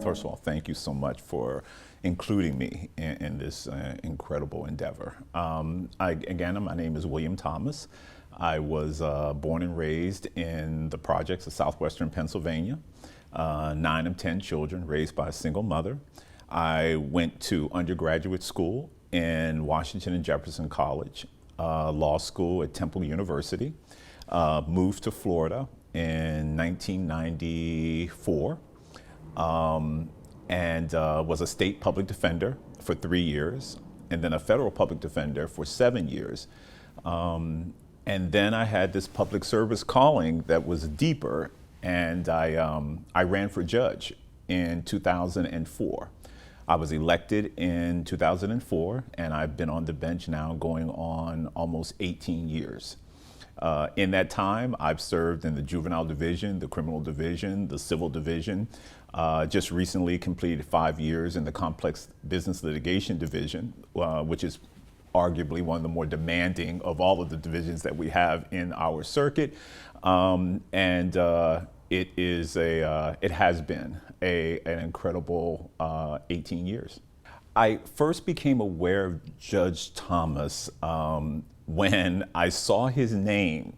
First of all, thank you so much for including me in this incredible endeavor. Again, my name is William Thomas. I was born and raised in the projects of southwestern Pennsylvania. 9 of 10 children raised by a single mother. I went to undergraduate school in Washington and Jefferson College, law school at Temple University, moved to Florida in 1994, and was a state public defender for 3 years, and then a federal public defender for 7 years. And then I had this public service calling that was deeper, and I ran for judge in 2004. I was elected in 2004, and I've been on the bench now going on almost 18 years. In that time, I've served in the juvenile division, the criminal division, the civil division. Just recently completed 5 years in the complex business litigation division, which is arguably one of the more demanding of all of the divisions that we have in our circuit. It has been an incredible 18 years. I first became aware of Judge Thomas when I saw his name,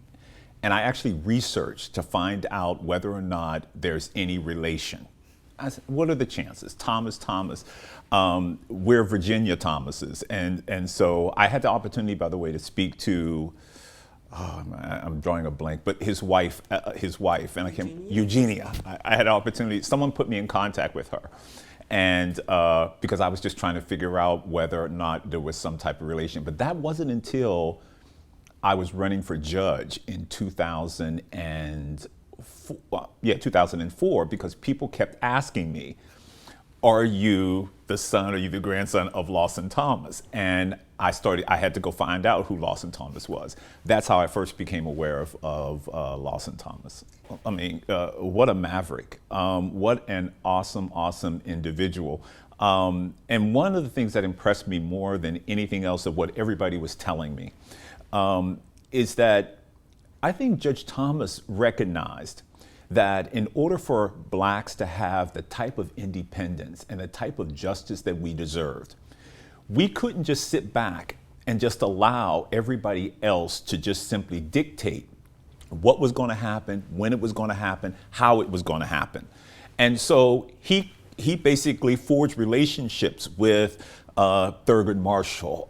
and I actually researched to find out whether or not there's any relation. I said, what are the chances? Thomas. We're Virginia Thomases. And so I had the opportunity, by the way, to speak to, I'm drawing a blank, but his wife, and Eugenia. I had an opportunity, someone put me in contact with her. And because I was just trying to figure out whether or not there was some type of relation. But that wasn't until I was running for judge in 2004, because people kept asking me, are you the son, are you the grandson of Lawson Thomas? And I had to go find out who Lawson Thomas was. That's how I first became aware of Lawson Thomas. I mean, what a maverick. What an awesome individual. And one of the things that impressed me more than anything else of what everybody was telling me is that I think Judge Thomas recognized that in order for blacks to have the type of independence and the type of justice that we deserved, we couldn't just sit back and just allow everybody else to just simply dictate what was going to happen, when it was going to happen, how it was going to happen. And so he basically forged relationships with Thurgood Marshall.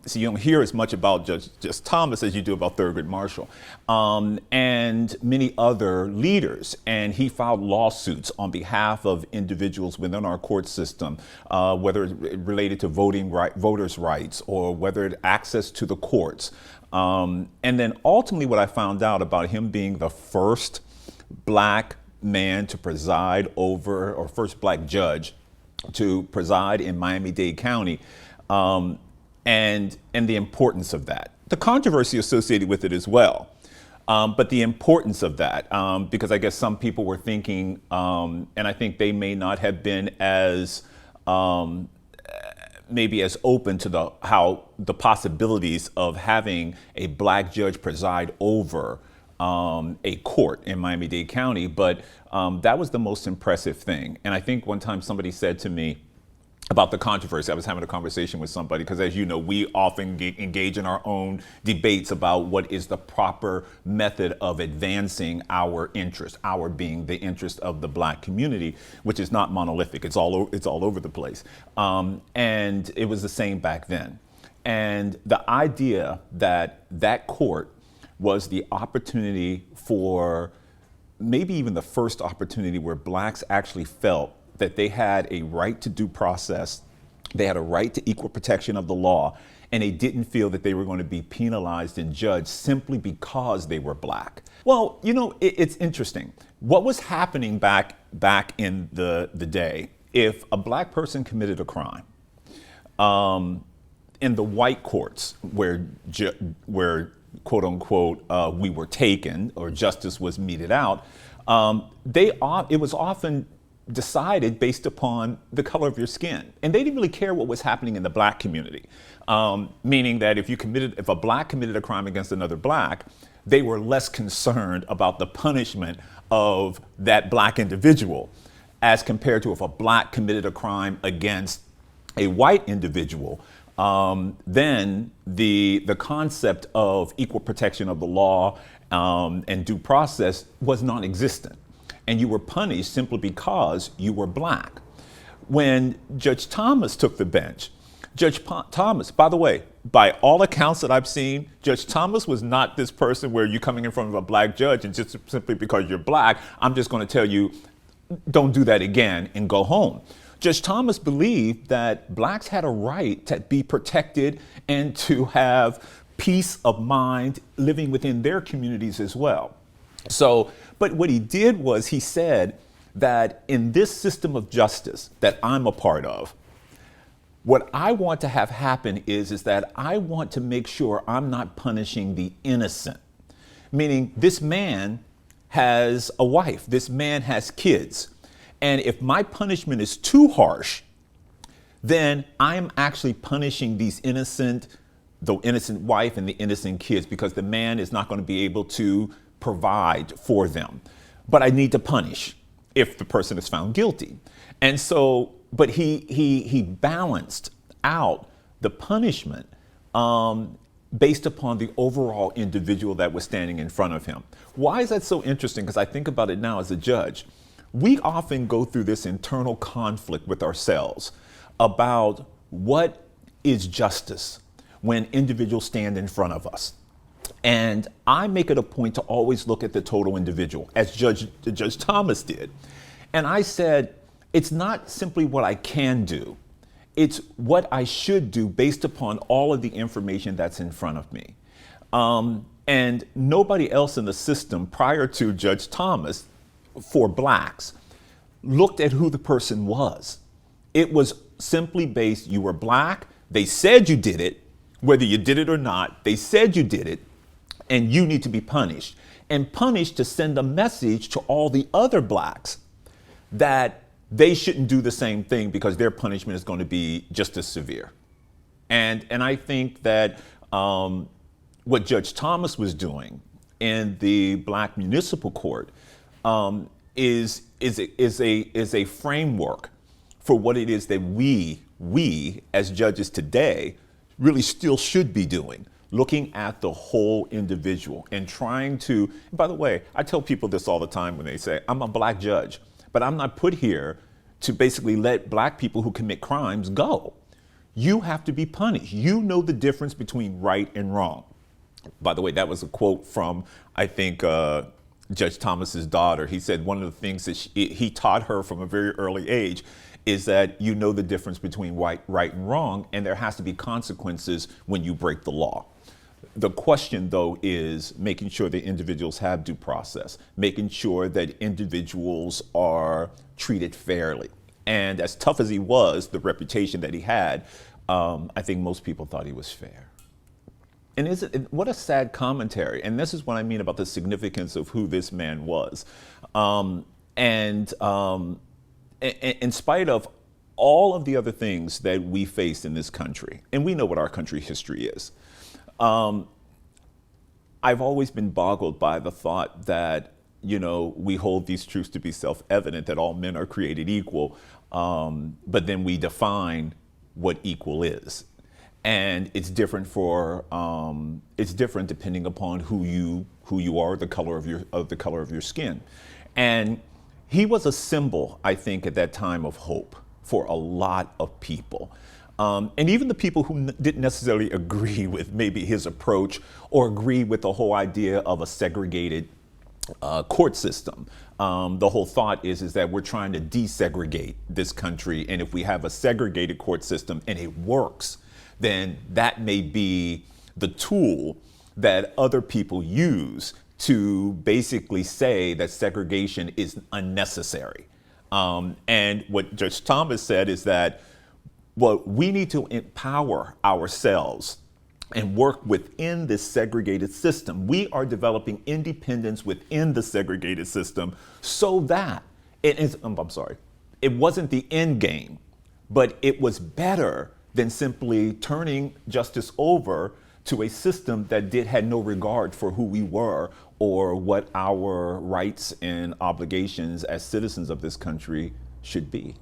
So you don't hear as much about Judge Thomas as you do about Thurgood Marshall, and many other leaders. And he filed lawsuits on behalf of individuals within our court system, whether it related to voters' rights or whether it access to the courts. And then ultimately what I found out about him being the first black man to preside over, or first black judge to preside in Miami-Dade County, and the importance of that. The controversy associated with it as well, but the importance of that, because I guess some people were thinking, and I think they may not have been as, maybe as open to the possibilities of having a black judge preside over a court in Miami-Dade County, but that was the most impressive thing. And I think one time somebody said to me about the controversy, I was having a conversation with somebody, because as you know, we often engage in our own debates about what is the proper method of advancing our interest, our being the interest of the black community, which is not monolithic, it's all over the place. And it was the same back then. And the idea that that court was the opportunity for maybe even the first opportunity where blacks actually felt that they had a right to due process, they had a right to equal protection of the law, and they didn't feel that they were going to be penalized and judged simply because they were black. Well, you know, it's interesting. What was happening back in the day, if a black person committed a crime, in the white courts where quote unquote, we were taken or justice was meted out, it was often decided based upon the color of your skin. And they didn't really care what was happening in the black community. Meaning that if a black committed a crime against another black, they were less concerned about the punishment of that black individual. as compared to if a black committed a crime against a white individual, then the concept of equal protection of the law and due process was non-existent. And you were punished simply because you were black. When Judge Thomas took the bench, Thomas, by the way, by all accounts that I've seen, Judge Thomas was not this person where you're coming in front of a black judge and just simply because you're black, I'm just going to tell you, don't do that again and go home. Judge Thomas believed that blacks had a right to be protected and to have peace of mind living within their communities as well. So, but what he did was he said that in this system of justice that I'm a part of, what I want to have happen is that I want to make sure I'm not punishing the innocent. Meaning this man has a wife, this man has kids. And if my punishment is too harsh, then I'm actually punishing the innocent wife and the innocent kids because the man is not going to be able to provide for them. But I need to punish if the person is found guilty. And so, but he balanced out the punishment based upon the overall individual that was standing in front of him. Why is that so interesting? Because I think about it now as a judge. We often go through this internal conflict with ourselves about what is justice when individuals stand in front of us. And I make it a point to always look at the total individual, as Judge Thomas did. And I said, it's not simply what I can do, it's what I should do based upon all of the information that's in front of me. And nobody else in the system prior to Judge Thomas for blacks looked at who the person was. It was simply based, you were black, they said you did it, whether you did it or not, they said you did it, and you need to be punished. And punished to send a message to all the other blacks that they shouldn't do the same thing because their punishment is going to be just as severe. And I think that what Judge Thomas was doing in the Black Municipal Court is a framework for what it is that we as judges today really still should be doing, looking at the whole individual and trying to, by the way, I tell people this all the time when they say, I'm a black judge, but I'm not put here to basically let black people who commit crimes go. You have to be punished. You know the difference between right and wrong. By the way, that was a quote from, I think, Judge Thomas's daughter. He said one of the things that he taught her from a very early age is that you know the difference between right and wrong, and there has to be consequences when you break the law. The question, though, is making sure that individuals have due process, making sure that individuals are treated fairly. And as tough as he was, the reputation that he had, I think most people thought he was fair. And what a sad commentary. And this is what I mean about the significance of who this man was. In spite of all of the other things that we face in this country, and we know what our country history is, I've always been boggled by the thought that, we hold these truths to be self-evident, that all men are created equal, but then we define what equal is. And it's different depending upon who you are, the color of your skin. And he was a symbol, I think, at that time of hope for a lot of people. And even the people who didn't necessarily agree with maybe his approach or agree with the whole idea of a segregated court system. The whole thought is that we're trying to desegregate this country. And if we have a segregated court system and it works, then that may be the tool that other people use to basically say that segregation is unnecessary. And what Judge Thomas said is that, well, we need to empower ourselves and work within this segregated system. We are developing independence within the segregated system so that it wasn't the end game, but it was better than simply turning justice over to a system that had no regard for who we were or what our rights and obligations as citizens of this country should be.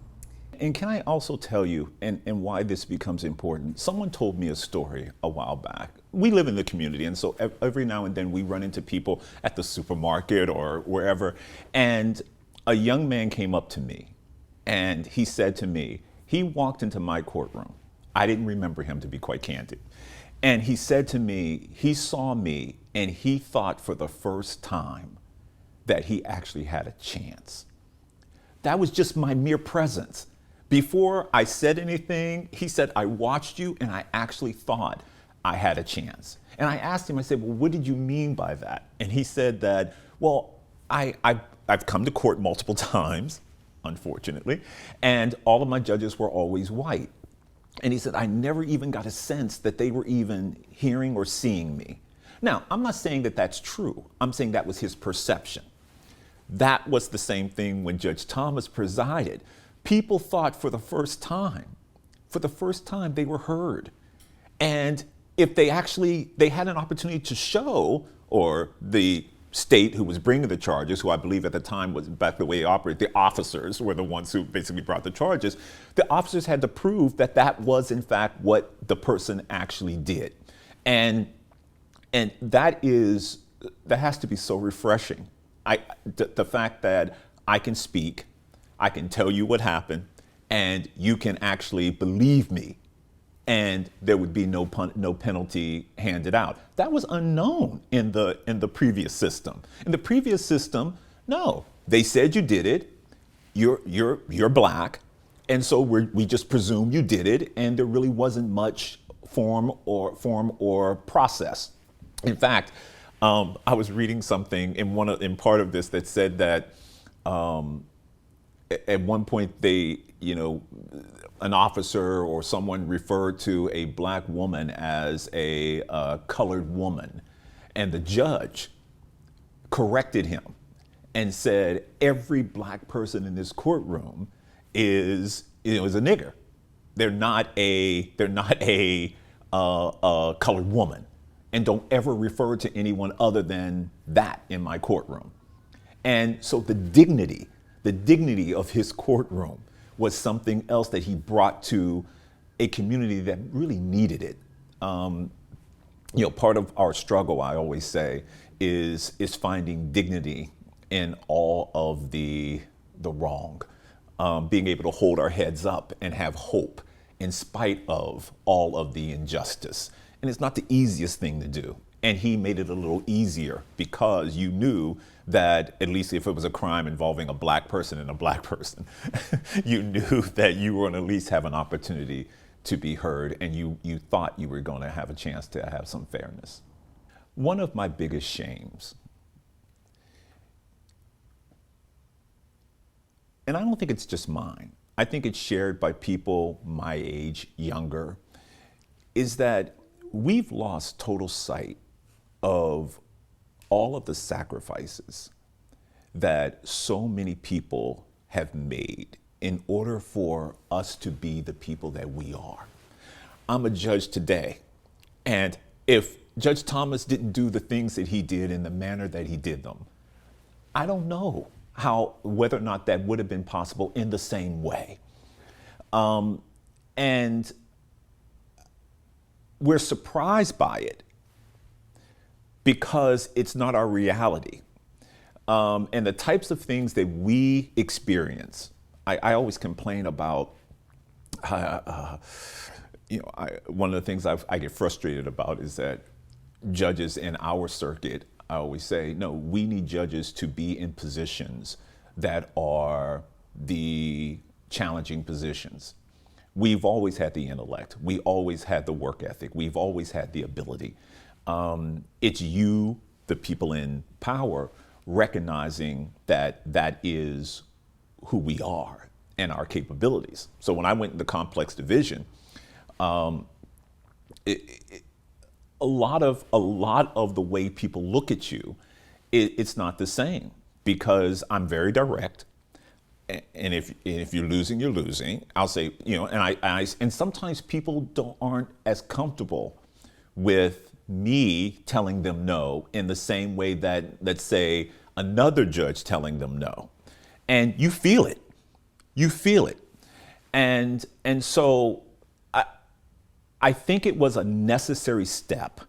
And can I also tell you, and why this becomes important? Someone told me a story a while back. We live in the community, and so every now and then we run into people at the supermarket or wherever. And a young man came up to me, and he said to me, he walked into my courtroom. I didn't remember him, to be quite candid. And he said to me, he saw me, and he thought for the first time that he actually had a chance. That was just my mere presence. Before I said anything, he said, I watched you and I actually thought I had a chance. And I asked him, I said, well, what did you mean by that? And he said that, well, I've come to court multiple times, unfortunately, and all of my judges were always white. And he said, I never even got a sense that they were even hearing or seeing me. Now, I'm not saying that that's true. I'm saying that was his perception. That was the same thing when Judge Thomas presided. People thought for the first time they were heard. And if they had an opportunity to show, or the state who was bringing the charges, who I believe at the time was, back the way it operated, the officers were the ones who basically brought the charges, the officers had to prove that that was in fact what the person actually did. And that has to be so refreshing. The fact that I can speak, I can tell you what happened, and you can actually believe me, and there would be no penalty handed out. That was unknown in the previous system. In the previous system, no, they said you did it. You're black, and so we just presume you did it, and there really wasn't much form or process. In fact, I was reading something in part of this that said that. At one point, an officer or someone referred to a black woman as a colored woman, and the judge corrected him and said every black person in this courtroom is a nigger. They're not a colored woman, and don't ever refer to anyone other than that in my courtroom. And so the dignity of his courtroom was something else that he brought to a community that really needed it. Part of our struggle, I always say, is finding dignity in all of the wrong, being able to hold our heads up and have hope in spite of all of the injustice. And it's not the easiest thing to do. And he made it a little easier because you knew that, at least if it was a crime involving a black person and a black person, you knew that you were going to at least have an opportunity to be heard, and you thought you were going to have a chance to have some fairness. One of my biggest shames, and I don't think it's just mine, I think it's shared by people my age, younger, is that we've lost total sight of all of the sacrifices that so many people have made in order for us to be the people that we are. I'm a judge today, and if Judge Thomas didn't do the things that he did in the manner that he did them, I don't know whether or not that would have been possible in the same way. And we're surprised by it because it's not our reality. And the types of things that we experience, I always complain about, one of the things I get frustrated about is that judges in our circuit, I always say, no, we need judges to be in positions that are the challenging positions. We've always had the intellect. We always had the work ethic. We've always had the ability. It's you, the people in power, recognizing that that is who we are and our capabilities. So when I went into complex division, a lot of the way people look at you, it's not the same, because I'm very direct. And if you're losing, you're losing. I'll say, and sometimes people aren't as comfortable with me telling them no in the same way that, let's say, another judge telling them no. And you feel it. You feel it. And so I think it was a necessary step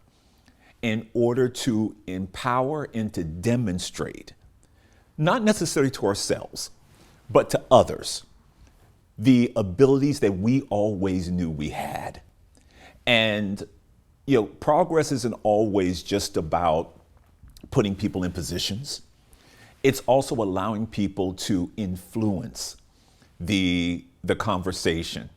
in order to empower and to demonstrate, not necessarily to ourselves, but to others, the abilities that we always knew we had. And, progress isn't always just about putting people in positions. It's also allowing people to influence the conversation,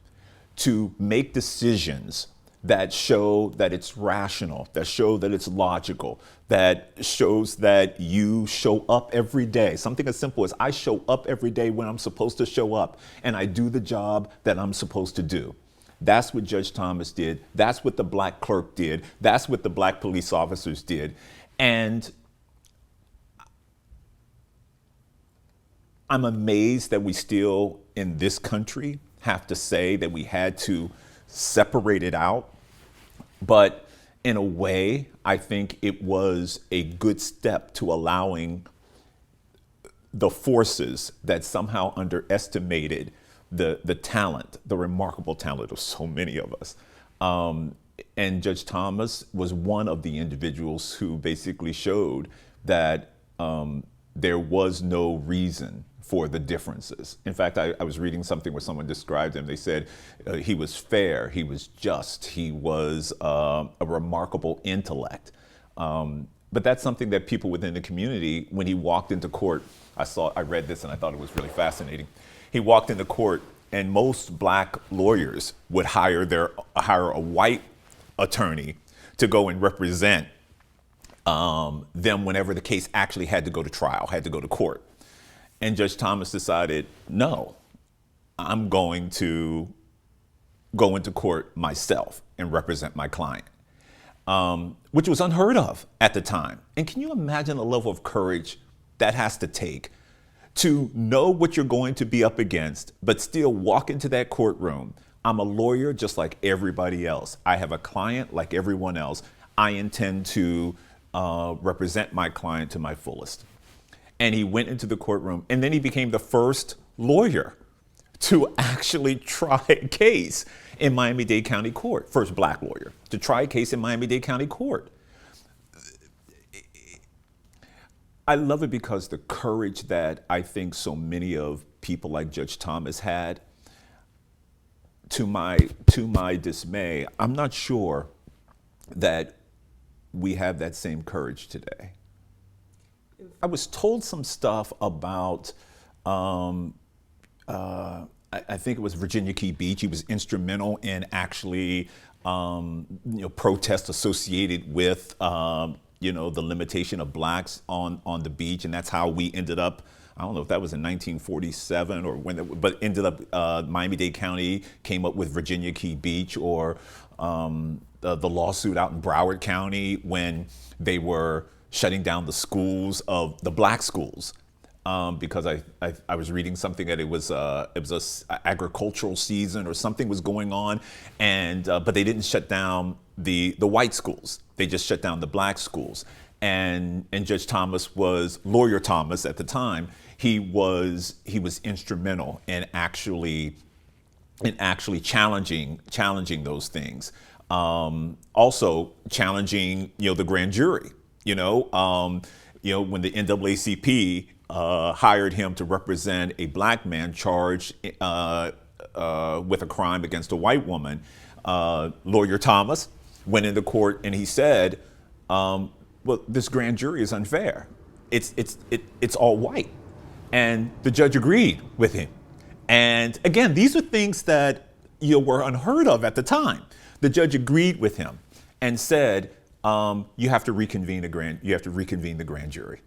to make decisions that show that it's rational, that show that it's logical, that shows that you show up every day. Something as simple as I show up every day when I'm supposed to show up, and I do the job that I'm supposed to do. That's what Judge Thomas did. That's what the black clerk did. That's what the black police officers did. And I'm amazed that we still, in this country, have to say that we had to separate it out. But in a way, I think it was a good step to allowing the forces that somehow underestimated the talent, the remarkable talent of so many of us. And Judge Thomas was one of the individuals who basically showed that there was no reason for the differences. In fact, I was reading something where someone described him. They said he was fair, he was just, he was a remarkable intellect. But that's something that people within the community, when he walked into court, I read this and I thought it was really fascinating. He walked into court, and most black lawyers would hire a white attorney to go and represent them whenever the case actually had to go to trial, had to go to court. And Judge Thomas decided, no, I'm going to go into court myself and represent my client, which was unheard of at the time. And can you imagine the level of courage that has to take to know what you're going to be up against, but still walk into that courtroom? I'm a lawyer just like everybody else. I have a client like everyone else. I intend to represent my client to my fullest. And he went into the courtroom, and then he became the first lawyer to actually try a case in Miami-Dade County Court, first black lawyer to try a case in Miami-Dade County Court. I love it because the courage that I think so many of people like Judge Thomas had, to my dismay, I'm not sure that we have that same courage today. I was told some stuff about, I think it was Virginia Key Beach. He was instrumental in actually, protests associated with, the limitation of blacks on the beach. And that's how we ended up, I don't know if that was in 1947 or when, but ended up, Miami-Dade County came up with Virginia Key Beach, or the lawsuit out in Broward County when they were shutting down the schools, of the black schools, because I was reading something that it was a agricultural season or something was going on, and but they didn't shut down the white schools. They just shut down the black schools. And Judge Thomas was, Lawyer Thomas at the time, he was instrumental in actually challenging those things. Also challenging the grand jury. When the NAACP hired him to represent a black man charged with a crime against a white woman, Lawyer Thomas went into court and he said, well, this grand jury is unfair. It's all white. And the judge agreed with him. And again, these are things that were unheard of at the time. The judge agreed with him and said, you have to reconvene the grand jury.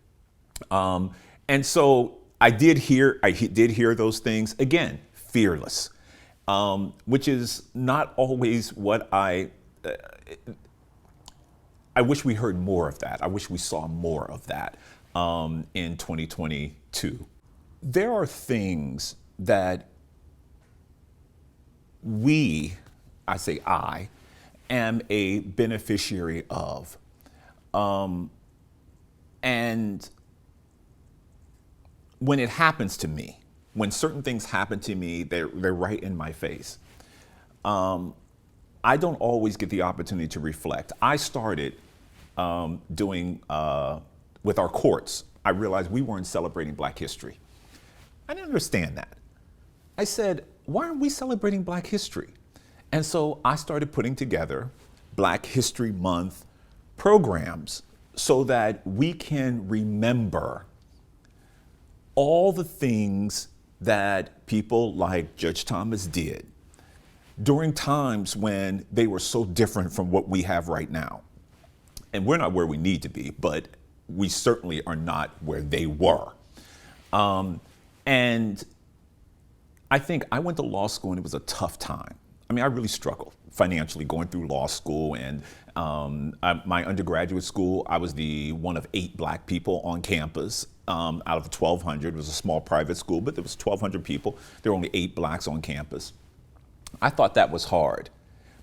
And so I did hear those things. Again, fearless, which is not always what I wish we heard more of that. I wish we saw more of that in 2022. There are things that I am a beneficiary of. And when it happens to me, when certain things happen to me, they're right in my face. I don't always get the opportunity to reflect. I started doing, with our courts, I realized we weren't celebrating Black history. I didn't understand that. I said, why aren't we celebrating Black history? And so I started putting together Black History Month programs so that we can remember all the things that people like Judge Thomas did during times when they were so different from what we have right now. And we're not where we need to be, but we certainly are not where they were. And I think I went to law school and it was a tough time. I mean, I really struggled financially going through law school, and my undergraduate school, I was the one of 8 Black people on campus out of the 1,200. It was a small private school, but there was 1,200 people. There were only 8 Blacks on campus. I thought that was hard.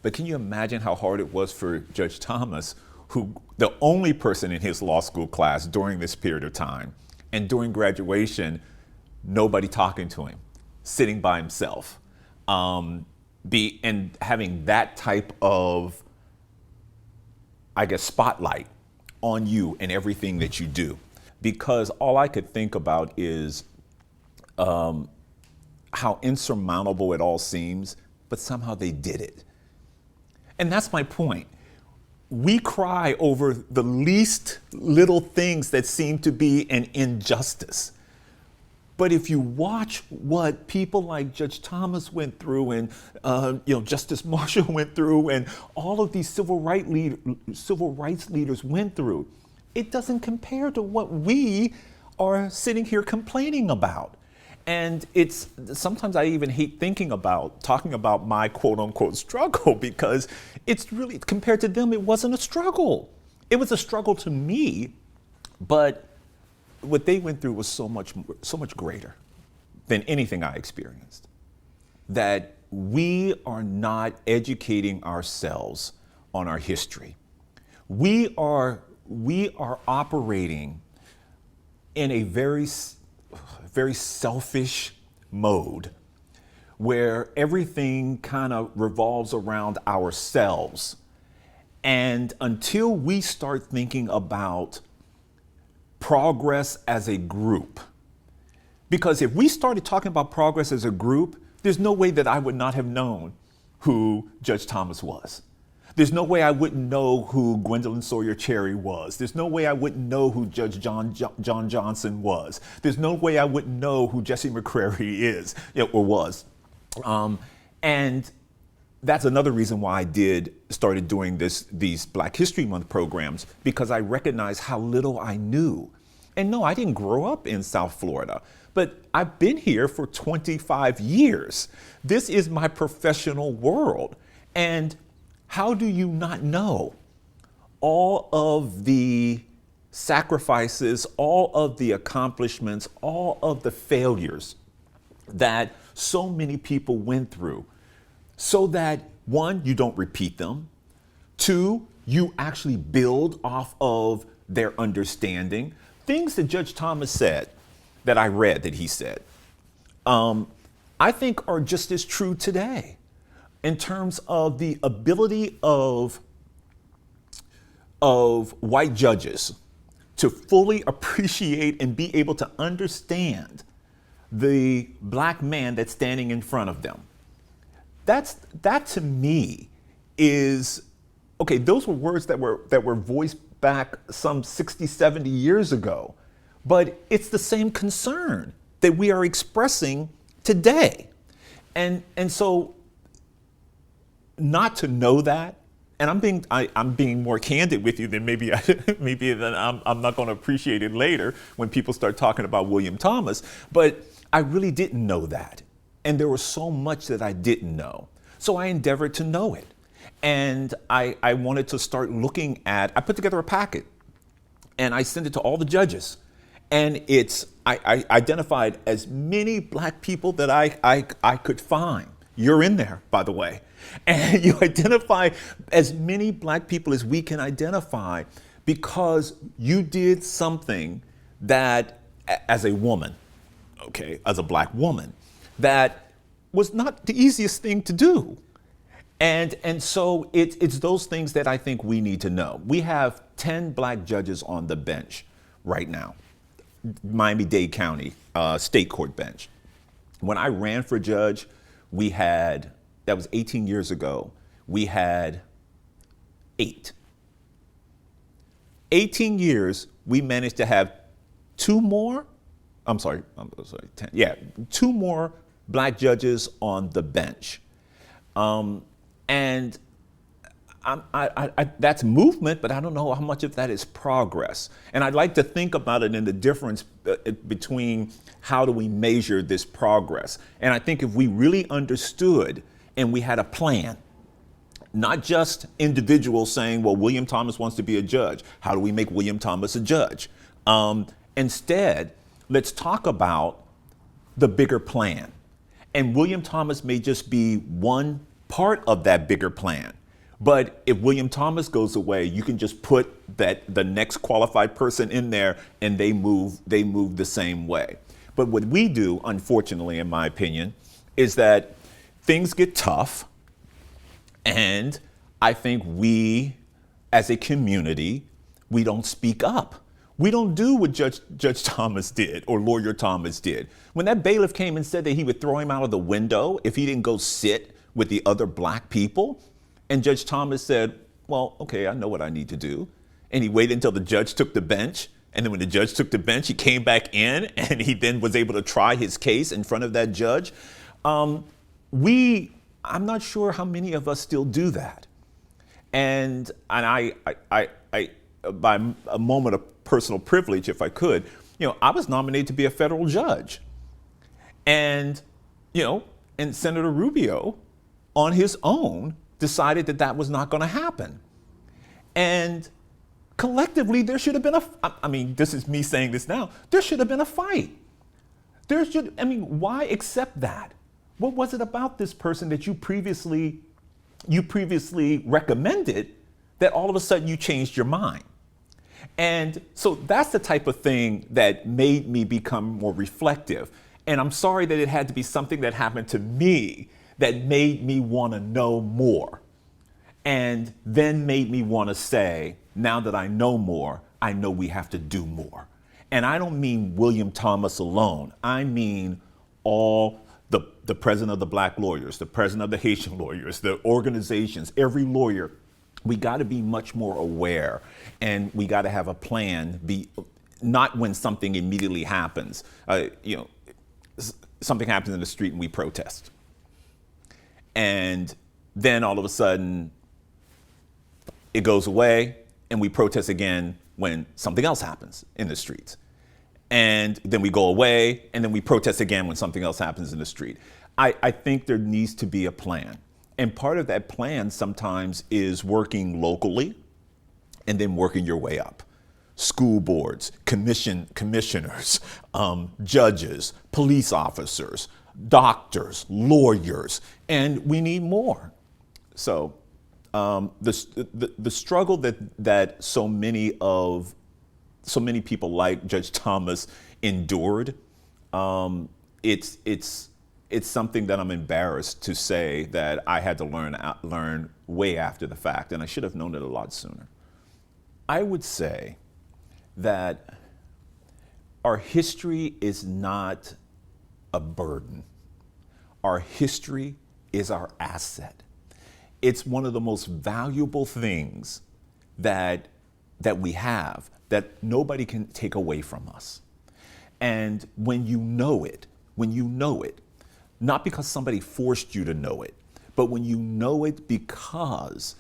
But can you imagine how hard it was for Judge Thomas, who the only person in his law school class during this period of time, and during graduation, nobody talking to him, sitting by himself, and having that type of, I guess, spotlight on you and everything that you do. Because all I could think about is how insurmountable it all seems, but somehow they did it. And that's my point. We cry over the least little things that seem to be an injustice. But if you watch what people like Judge Thomas went through, and Justice Marshall went through, and all of these civil rights leaders went through, it doesn't compare to what we are sitting here complaining about. And it's sometimes I even hate talking about my quote unquote struggle, because it's really, compared to them, it wasn't a struggle. It was a struggle to me, but what they went through was so much greater than anything I experienced. That we are not educating ourselves on our history. We are operating in a very selfish mode where everything kind of revolves around ourselves. And until we start thinking about progress as a group, because if we started talking about progress as a group, there's no way that I would not have known who Judge Thomas was. There's no way I wouldn't know who Gwendolyn Sawyer Cherry was. There's no way I wouldn't know who Judge John Johnson was. There's no way I wouldn't know who Jesse McCrary is, or was. And that's another reason why I started doing these Black History Month programs, because I recognized how little I knew. And no, I didn't grow up in South Florida, but I've been here for 25 years. This is my professional world. And how do you not know all of the sacrifices, all of the accomplishments, all of the failures that so many people went through, so that 1, you don't repeat them, 2, you actually build off of their understanding. Things that Judge Thomas said, that I read that he said, I think are just as true today in terms of the ability of white judges to fully appreciate and be able to understand the Black man that's standing in front of them. That to me is, okay, those were words that were voiced back some 60, 70 years ago, but it's the same concern that we are expressing today. And so not to know that, and I'm being more candid with you than maybe I'm not going to appreciate it later when people start talking about William Thomas, but I really didn't know that. And there was so much that I didn't know. So I endeavored to know it. And I wanted to start looking at, I put together a packet and I sent it to all the judges. And I identified as many Black people that I could find. You're in there, by the way. And you identify as many Black people as we can identify, because you did something that, as a woman, okay, as a black woman, that was not the easiest thing to do. And so it's those things that I think we need to know. We have 10 black judges on the bench right now, Miami-Dade County State Court bench. When I ran for judge, we had, that was 18 years ago, we had 8. 18 years, we managed to have 2 more, I'm sorry, 10, yeah, 2 more black judges on the bench. And that's movement, but I don't know how much of that is progress. And I'd like to think about it in the difference between how do we measure this progress. And I think if we really understood and we had a plan, not just individuals saying, well, William Thomas wants to be a judge. How do we make William Thomas a judge? Instead, let's talk about the bigger plan. And William Thomas may just be one part of that bigger plan. But if William Thomas goes away, you can just put the next qualified person in there and they move the same way. But what we do, unfortunately, in my opinion, is that things get tough. And I think we, as a community, we don't speak up. We don't do what Judge Thomas did or Lawyer Thomas did. When that bailiff came and said that he would throw him out of the window if he didn't go sit with the other black people, and Judge Thomas said, well, okay, I know what I need to do. And he waited until the judge took the bench. And then when the judge took the bench, he came back in and he then was able to try his case in front of that judge. I'm not sure how many of us still do that. And I by a moment of personal privilege, if I could, I was nominated to be a federal judge. And Senator Rubio, on his own, decided that was not going to happen. And collectively, there should have been this is me saying this now, there should have been a fight. Why accept that? What was it about this person that you previously recommended that all of a sudden you changed your mind? And so that's the type of thing that made me become more reflective. And I'm sorry that it had to be something that happened to me that made me want to know more. And then made me want to say, now that I know more, I know we have to do more. And I don't mean William Thomas alone. I mean all the president of the Black lawyers, the president of the Haitian lawyers, the organizations, every lawyer. We got to be much more aware, and we got to have a plan. Not when something immediately happens. Something happens in the street and we protest, and then all of a sudden it goes away, and we protest again when something else happens in the streets. And then we go away, and then we protest again when something else happens in the street. I think there needs to be a plan. And part of that plan sometimes is working locally and then working your way up. School boards, commissioners, judges, police officers, doctors, lawyers, and we need more. So the struggle that so many people like Judge Thomas endured, it's something that I'm embarrassed to say that I had to learn way after the fact, and I should have known it a lot sooner. I would say that our history is not a burden. Our history is our asset. It's one of the most valuable things that we have that nobody can take away from us. And when you know it, not because somebody forced you to know it, but when you know it because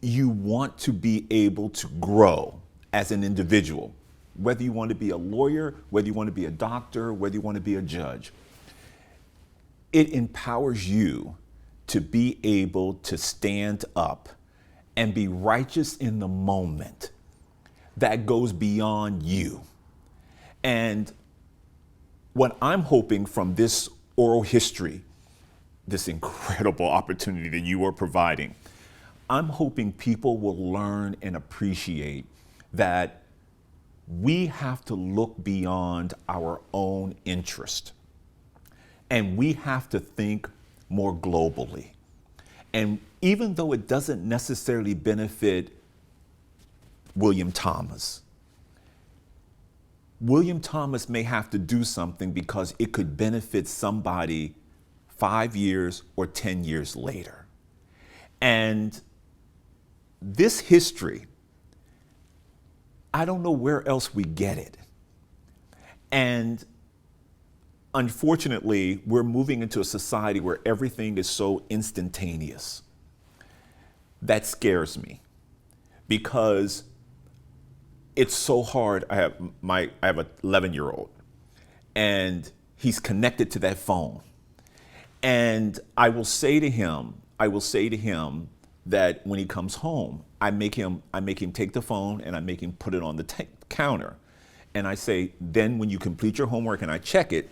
you want to be able to grow as an individual, whether you want to be a lawyer, whether you want to be a doctor, whether you want to be a judge, it empowers you to be able to stand up and be righteous in the moment that goes beyond you. And what I'm hoping from this oral history, this incredible opportunity that you are providing, I'm hoping people will learn and appreciate that we have to look beyond our own interest. And we have to think more globally. And even though it doesn't necessarily benefit William Thomas may have to do something because it could benefit somebody 5 years or 10 years later. And this history, I don't know where else we get it. And unfortunately, we're moving into a society where everything is so instantaneous. That scares me because it's so hard. I have an 11-year-old and he's connected to that phone. And I will say to him that when he comes home, I make him take the phone and I make him put it on the counter. And I say, then when you complete your homework and I check it,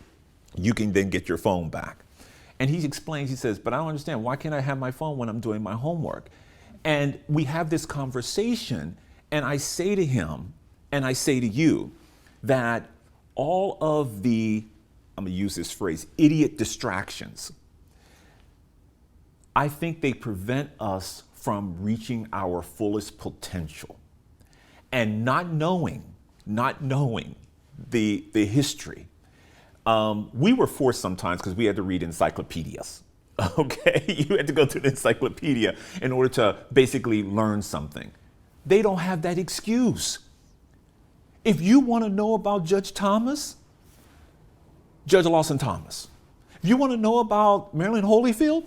you can then get your phone back. And he explains, he says, but I don't understand. Why can't I have my phone when I'm doing my homework? And we have this conversation, and I say to him, and I say to you, that all of the, I'm gonna use this phrase, idiot distractions, I think they prevent us from reaching our fullest potential. And not knowing the history. We were forced sometimes because we had to read encyclopedias. Okay, you had to go to the encyclopedia in order to basically learn something. They don't have that excuse. If you want to know about Judge Lawson Thomas. If you want to know about Marilyn Holyfield.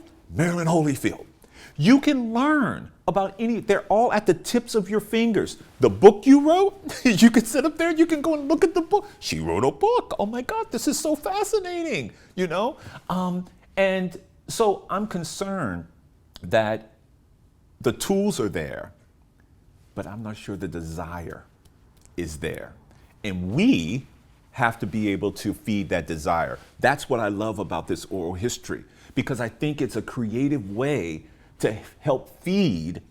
You can learn about they're all at the tips of your fingers. The book you wrote, you can sit up there, you can go and look at the book. She wrote a book. Oh my God, this is so fascinating, you know? And so I'm concerned that the tools are there, but I'm not sure the desire is there. And we have to be able to feed that desire. That's what I love about this oral history, because I think it's a creative way to help feed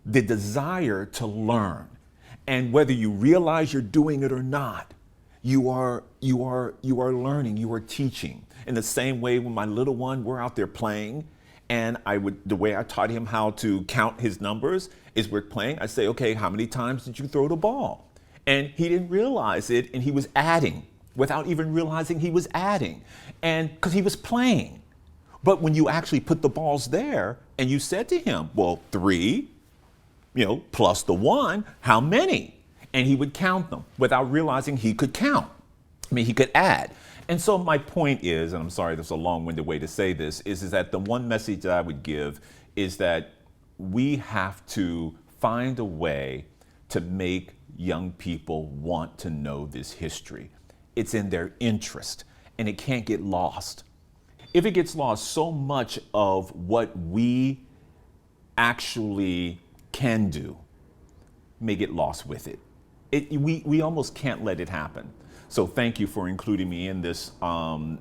the desire to learn. And whether you realize you're doing it or not, you are learning, you are teaching. In the same way, when my little one, we're out there playing, and the way I taught him how to count his numbers is we're playing. I say, okay, how many times did you throw the ball? And he didn't realize it, and he was adding without even realizing he was adding, and because he was playing. But when you actually put the balls there and you said to him, well, 3, plus the 1, how many? And he would count them without realizing he could count. He could add. And so my point is, and I'm sorry, there's a long-winded way to say this, is that the one message that I would give is that we have to find a way to make young people want to know this history. It's in their interest, and it can't get lost. If it gets lost, so much of what we actually can do may get lost with it. We almost can't let it happen. So thank you for including me in this oral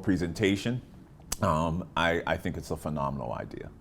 presentation. I think it's a phenomenal idea.